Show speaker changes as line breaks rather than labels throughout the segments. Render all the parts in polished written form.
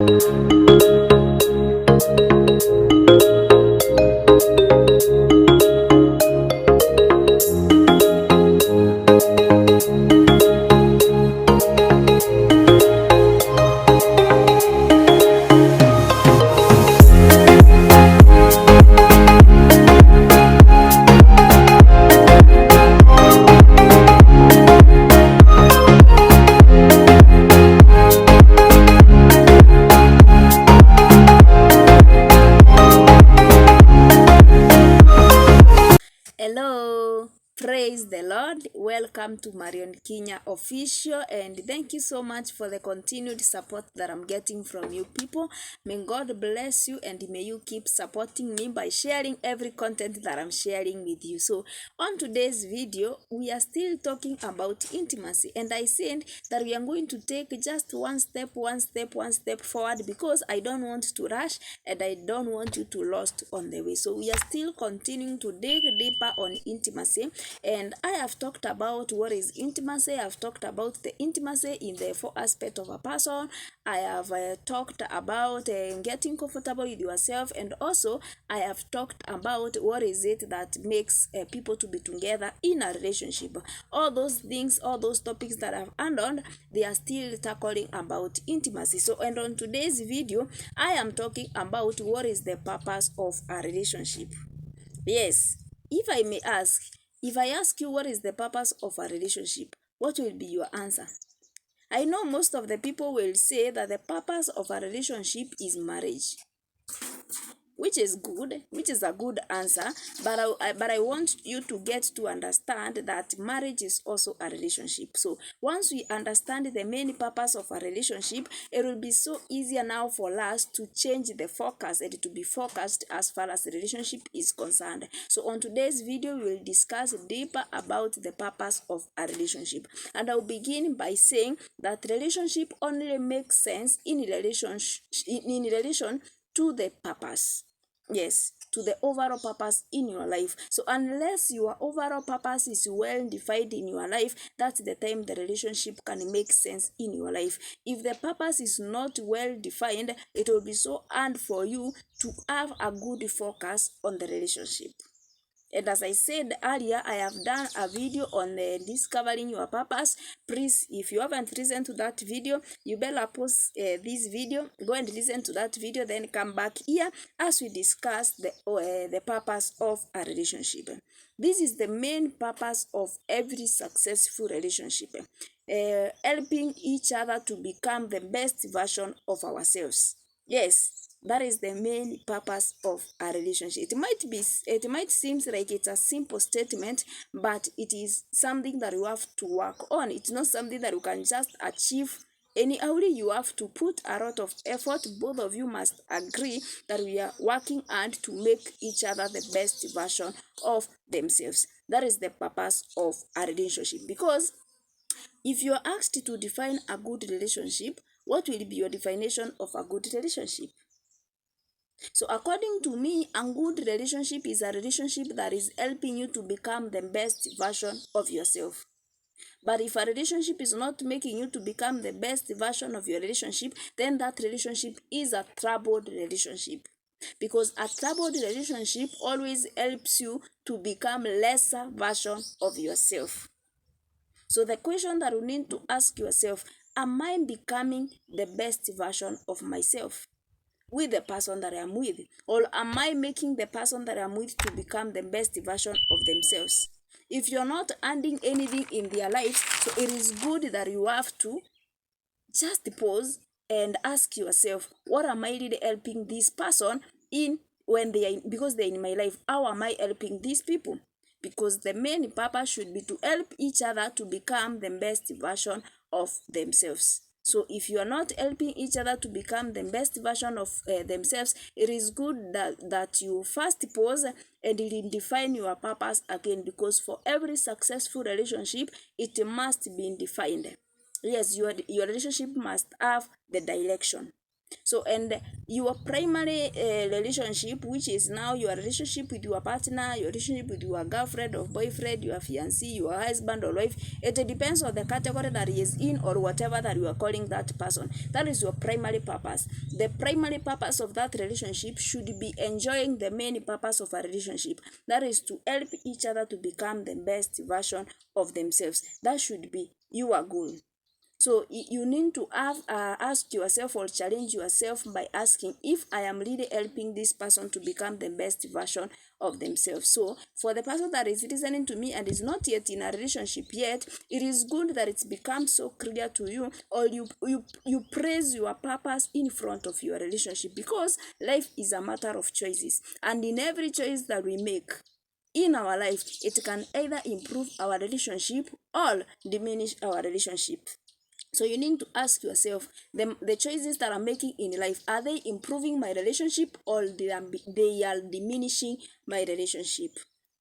Hello, praise the Lord. Welcome to Marion Kinya Official, and thank you so much for the continued support that I'm getting from you people. May God bless you, and may you keep supporting me by sharing every content that I'm sharing with you. So on today's video, we are still talking about intimacy, and I said that we are going to take just one step forward, because I don't want to rush and I don't want you to lost on the way. So we are still continuing to dig deeper on intimacy, and I have talked about what is intimacy. I've talked about the intimacy in the four aspects of a person. I have talked about getting comfortable with yourself, and also I have talked about what is it that makes people to be together in a relationship. All those things, all those topics that I've handled, they are still tackling about intimacy. So, and on today's video, I am talking about what is the purpose of a relationship. Yes, if I may ask, if I ask you what is the purpose of a relationship, what will be your answer? I know most of the people will say that the purpose of a relationship is marriage, which is good, which is a good answer, but I want you to get to understand that marriage is also a relationship. So once we understand the main purpose of a relationship, it will be so easier now for us to change the focus and to be focused as far as the relationship is concerned. So on today's video, we will discuss deeper about the purpose of a relationship, and I'll begin by saying that relationship only makes sense in relation to the purpose. Yes, to the overall purpose in your life. So unless your overall purpose is well defined in your life, that's the time the relationship can make sense in your life. If the purpose is not well defined, it will be so hard for you to have a good focus on the relationship. And as I said earlier, I have done a video on discovering your purpose. Please, if you haven't listened to that video, you better pause this video, go and listen to that video, then come back here as we discuss the purpose of a relationship. This is the main purpose of every successful relationship. Helping each other to become the best version of ourselves. Yes, that is the main purpose of a relationship. It might seem like it's a simple statement, but it is something that you have to work on. It's not something that you can just achieve anyhow. You have to put a lot of effort. Both of you must agree that we are working hard to make each other the best version of themselves. That is the purpose of a relationship. Because if you are asked to define a good relationship, what will be your definition of a good relationship? So according to me, a good relationship is a relationship that is helping you to become the best version of yourself. But if a relationship is not making you to become the best version of your relationship, then that relationship is a troubled relationship. Because a troubled relationship always helps you to become lesser version of yourself. So the question that you need to ask yourself, am I becoming the best version of myself with the person that I am with? Or am I making the person that I'm with to become the best version of themselves? If you're not adding anything in their lives, so it is good that you have to just pause and ask yourself, what am I really helping this person in when they are, because they're in my life? How am I helping these people? Because the main purpose should be to help each other to become the best version of themselves. So if you are not helping each other to become the best version of themselves, it is good that you first pause and redefine your purpose again, because for every successful relationship, it must be defined. Yes, your relationship must have the direction. So, and your primary relationship, which is now your relationship with your partner, your relationship with your girlfriend or boyfriend, your fiancé, your husband or wife, it depends on the category that he is in or whatever that you are calling that person. That is your primary purpose. The primary purpose of that relationship should be enjoying the main purpose of a relationship. That is to help each other to become the best version of themselves. That should be your goal. So you need to have ask yourself or challenge yourself by asking if I am really helping this person to become the best version of themselves. So for the person that is listening to me and is not yet in a relationship yet, it is good that it's become so clear to you, or you praise your purpose in front of your relationship, because life is a matter of choices, and in every choice that we make in our life, it can either improve our relationship or diminish our relationship. So you need to ask yourself, the choices that I'm making in life, are they improving my relationship, or they are diminishing my relationship?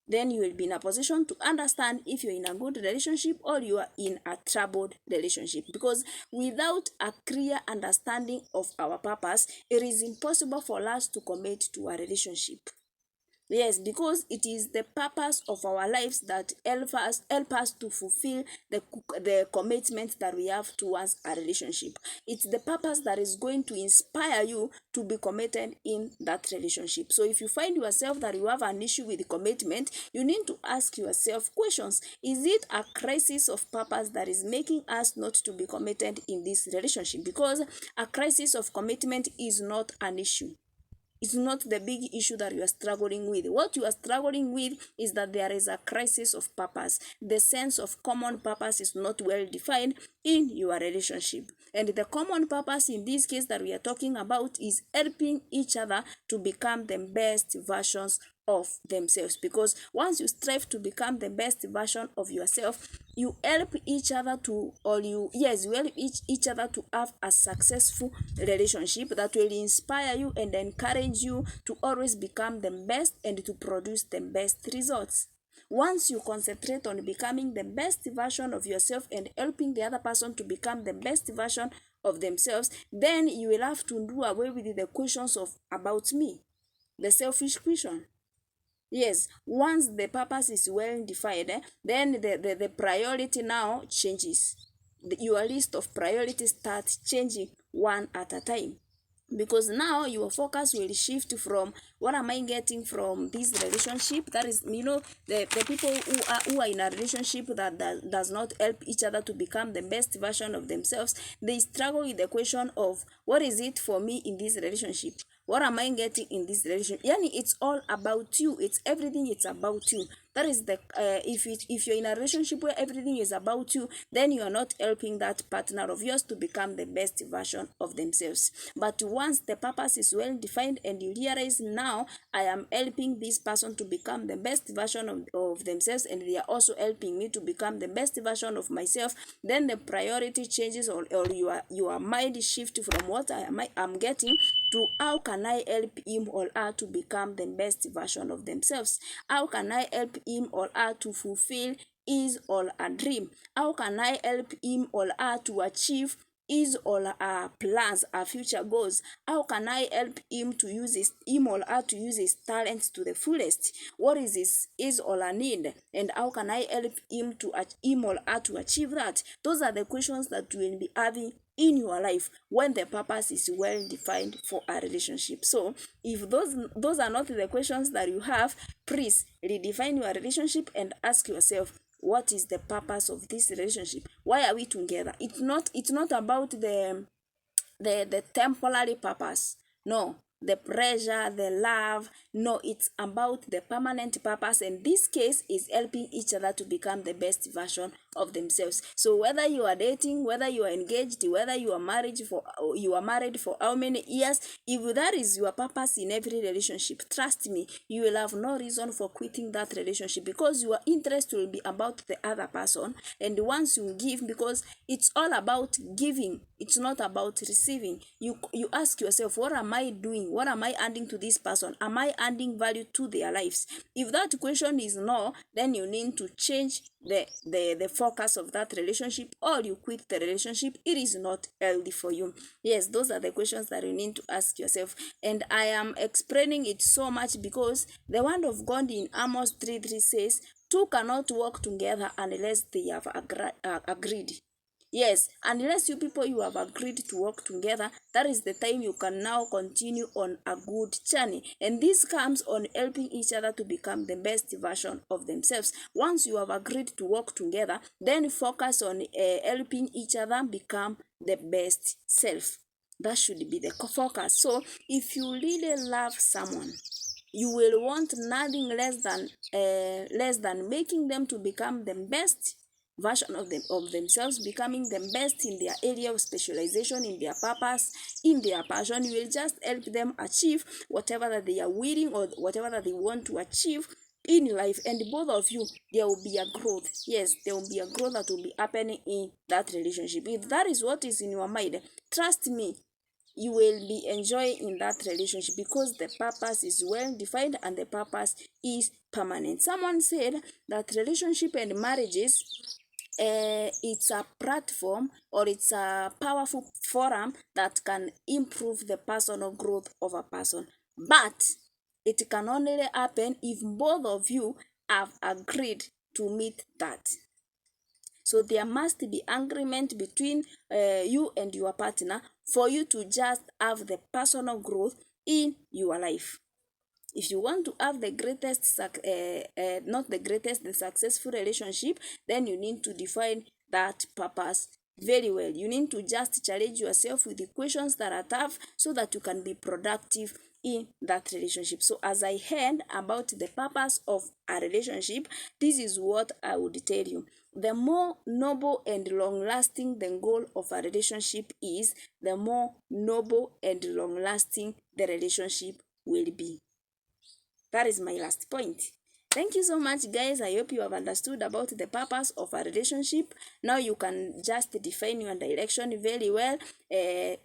Then you will be in a position to understand if you're in a good relationship or you are in a troubled relationship. Because without a clear understanding of our purpose, it is impossible for us to commit to a relationship. Yes, because it is the purpose of our lives that help us to fulfill the commitment that we have towards a relationship. It's the purpose that is going to inspire you to be committed in that relationship. So if you find yourself that you have an issue with commitment, you need to ask yourself questions. Is it a crisis of purpose that is making us not to be committed in this relationship? Because a crisis of commitment is not an issue. It's not the big issue that you are struggling with. What you are struggling with is that there is a crisis of purpose. The sense of common purpose is not well defined in your relationship. And the common purpose in this case that we are talking about is helping each other to become the best versions of themselves. Because once you strive to become the best version of yourself, you help each other to, or you help each other to have a successful relationship that will inspire you and encourage you to always become the best and to produce the best results. Once you concentrate on becoming the best version of yourself and helping the other person to become the best version of themselves, then you will have to do away with the questions of about me, the selfish question. Yes, once the purpose is well defined, then the priority now changes. Your list of priorities starts changing one at a time. Because now your focus will shift from what am I getting from this relationship. That is, the people who are in a relationship that does not help each other to become the best version of themselves, they struggle with the question of what is it for me in this relationship. What am I getting in this relationship? Yani, it's all about you. It's everything. It's about you. That is the if you're in a relationship where everything is about you, then you are not helping that partner of yours to become the best version of themselves. But once the purpose is well defined and you realize, now I am helping this person to become the best version of themselves, and they are also helping me to become the best version of myself, then the priority changes, or your mind shift from what I'm getting to how can I help him or her to become the best version of themselves? How can I help him or her to fulfill his or her dream? How can I help him or her to achieve his or her plans, her future goals? How can I help him or her to use his talents to the fullest? What is his or her need? And how can I help him or her to achieve that? Those are the questions that you will be having in your life when the purpose is well defined for a relationship. So if those are not the questions that you have, please redefine your relationship and ask yourself, what is the purpose of this relationship? Why are we together? It's not about the temporary purpose. No, the pressure, the love. No, it's about the permanent purpose. And this case is helping each other to become the best version of themselves. So whether you are dating, whether you are engaged, whether you are married for how many years, if that is your purpose in every relationship, trust me, you will have no reason for quitting that relationship, because your interest will be about the other person. And once you give, because it's all about giving, it's not about receiving, you ask yourself, what am I doing adding? What am I adding to this person? Am I adding value to their lives? If that question is no, then you need to change the focus of that relationship, or you quit the relationship. It is not healthy for you. Yes, those are the questions that you need to ask yourself. And I am explaining it so much because the word of God in Amos 3:3 says, two cannot work together unless they have agreed. Yes, unless you people you have agreed to work together, that is the time you can now continue on a good journey. And this comes on helping each other to become the best version of themselves. Once you have agreed to work together, then focus on helping each other become the best self. That should be the focus. So if you really love someone, you will want nothing less than making them to become the best version of themselves, becoming the best in their area of specialization, in their purpose, in their passion. You will just help them achieve whatever that they are willing or whatever that they want to achieve in life. And both of you, there will be a growth. Yes, there will be a growth that will be happening in that relationship. If that is what is in your mind, trust me, you will be enjoying in that relationship, because the purpose is well defined and the purpose is permanent. Someone said that relationship and marriages, it's a platform, or it's a powerful forum that can improve the personal growth of a person, but it can only happen if both of you have agreed to meet that. So there must be agreement between you and your partner for you to just have the personal growth in your life. If you want to have the greatest, not the greatest, the successful relationship, then you need to define that purpose very well. You need to just challenge yourself with the questions that are tough so that you can be productive in that relationship. So as I heard about the purpose of a relationship, this is what I would tell you. The more noble and long-lasting the goal of a relationship is, the more noble and long-lasting the relationship will be. That is my last point. Thank you so much, guys. I hope you have understood about the purpose of a relationship. Now you can just define your direction very well.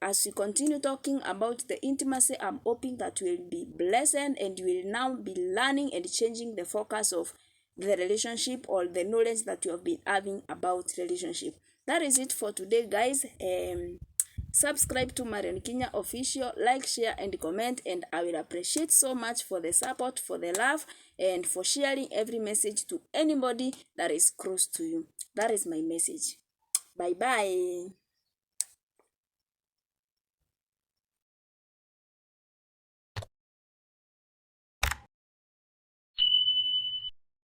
As we continue talking about the intimacy, I'm hoping that you will be blessed and you will now be learning and changing the focus of the relationship, or the knowledge that you have been having about relationship. That is it for today, guys. Subscribe to Marion Kinya Official, like, share, and comment, and I will appreciate so much for the support, for the love, and for sharing every message to anybody that is close to you. That is my message. Bye-bye.